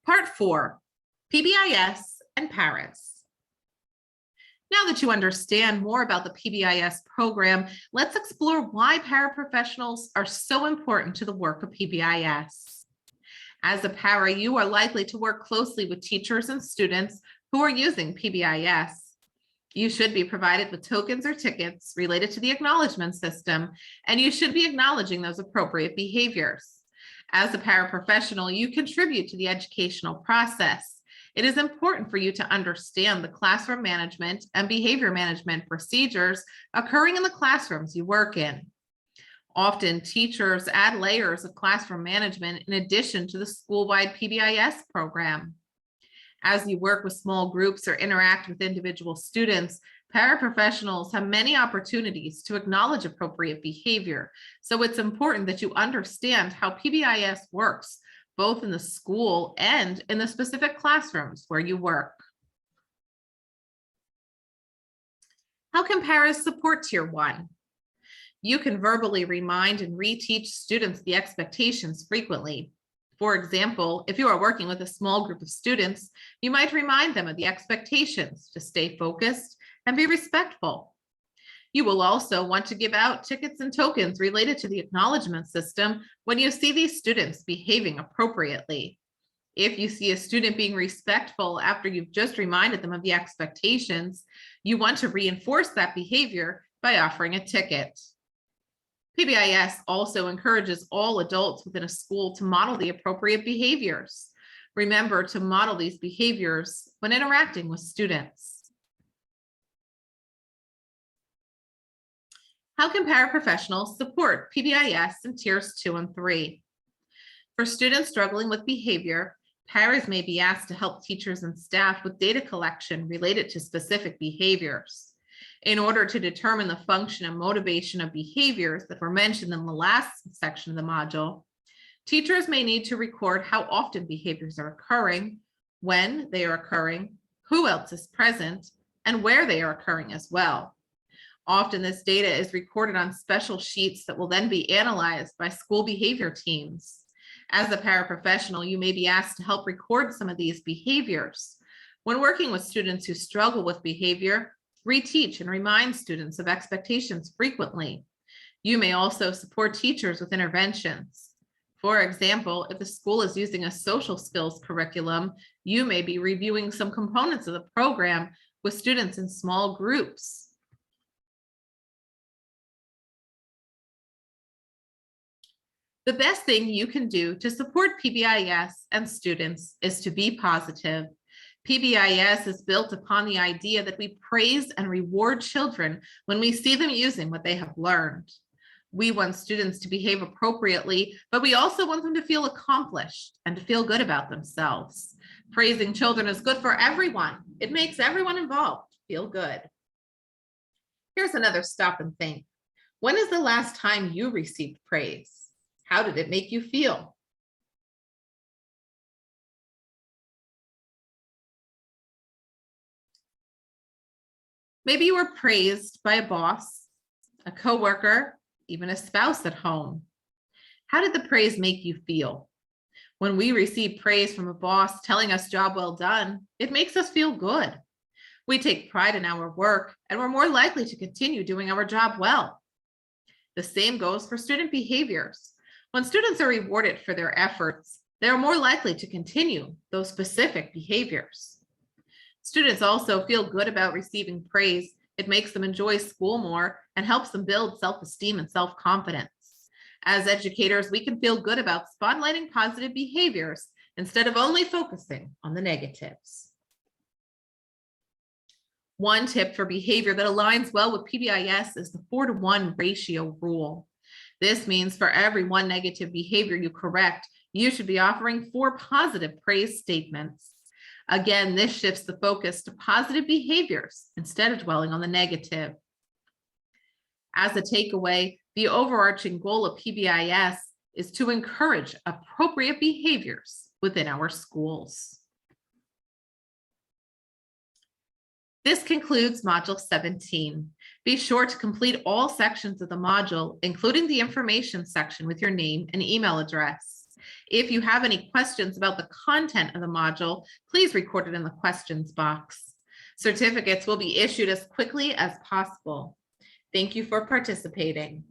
Part 4, PBIS and PARAS. Now that you understand more about the PBIS program, let's explore why paraprofessionals are so important to the work of PBIS. As a para, you are likely to work closely with teachers and students who are using PBIS. You should be provided with tokens or tickets related to the acknowledgement system, and you should be acknowledging those appropriate behaviors. As a paraprofessional, you contribute to the educational process. It is important for you to understand the classroom management and behavior management procedures occurring in the classrooms you work in. Often, teachers add layers of classroom management in addition to the school-wide PBIS program. As you work with small groups or interact with individual students, paraprofessionals have many opportunities to acknowledge appropriate behavior. So it's important that you understand how PBIS works, both in the school and in the specific classrooms where you work. How can paras support Tier 1? You can verbally remind and reteach students the expectations frequently. For example, if you are working with a small group of students, you might remind them of the expectations to stay focused and be respectful. You will also want to give out tickets and tokens related to the acknowledgement system when you see these students behaving appropriately. If you see a student being respectful after you've just reminded them of the expectations, you want to reinforce that behavior by offering a ticket. PBIS also encourages all adults within a school to model the appropriate behaviors. Remember to model these behaviors when interacting with students. How can paraprofessionals support PBIS in Tiers 2 and 3? For students struggling with behavior, paras may be asked to help teachers and staff with data collection related to specific behaviors. In order to determine the function and motivation of behaviors that were mentioned in the last section of the module, teachers may need to record how often behaviors are occurring, when they are occurring, who else is present, and where they are occurring as well. Often this data is recorded on special sheets that will then be analyzed by school behavior teams. As a paraprofessional, you may be asked to help record some of these behaviors. When working with students who struggle with behavior, reteach and remind students of expectations frequently. You may also support teachers with interventions. For example, if the school is using a social skills curriculum, you may be reviewing some components of the program with students in small groups. The best thing you can do to support PBIS and students is to be positive. PBIS is built upon the idea that we praise and reward children when we see them using what they have learned. We want students to behave appropriately, but we also want them to feel accomplished and to feel good about themselves. Praising children is good for everyone. It makes everyone involved feel good. Here's another stop and think. When is the last time you received praise? How did it make you feel? Maybe you were praised by a boss, a coworker, even a spouse at home. How did the praise make you feel? When we receive praise from a boss telling us job well done, it makes us feel good. We take pride in our work and we're more likely to continue doing our job well. The same goes for student behaviors. When students are rewarded for their efforts, they are more likely to continue those specific behaviors. Students also feel good about receiving praise. It makes them enjoy school more and helps them build self-esteem and self-confidence. As educators, we can feel good about spotlighting positive behaviors instead of only focusing on the negatives. One tip for behavior that aligns well with PBIS is the 4-to-1 ratio rule. This means for every one negative behavior you correct, you should be offering 4 positive praise statements. Again, this shifts the focus to positive behaviors instead of dwelling on the negative. As a takeaway, the overarching goal of PBIS is to encourage appropriate behaviors within our schools. This concludes Module 17. Be sure to complete all sections of the module, including the information section with your name and email address. If you have any questions about the content of the module, please record it in the questions box. Certificates will be issued as quickly as possible. Thank you for participating.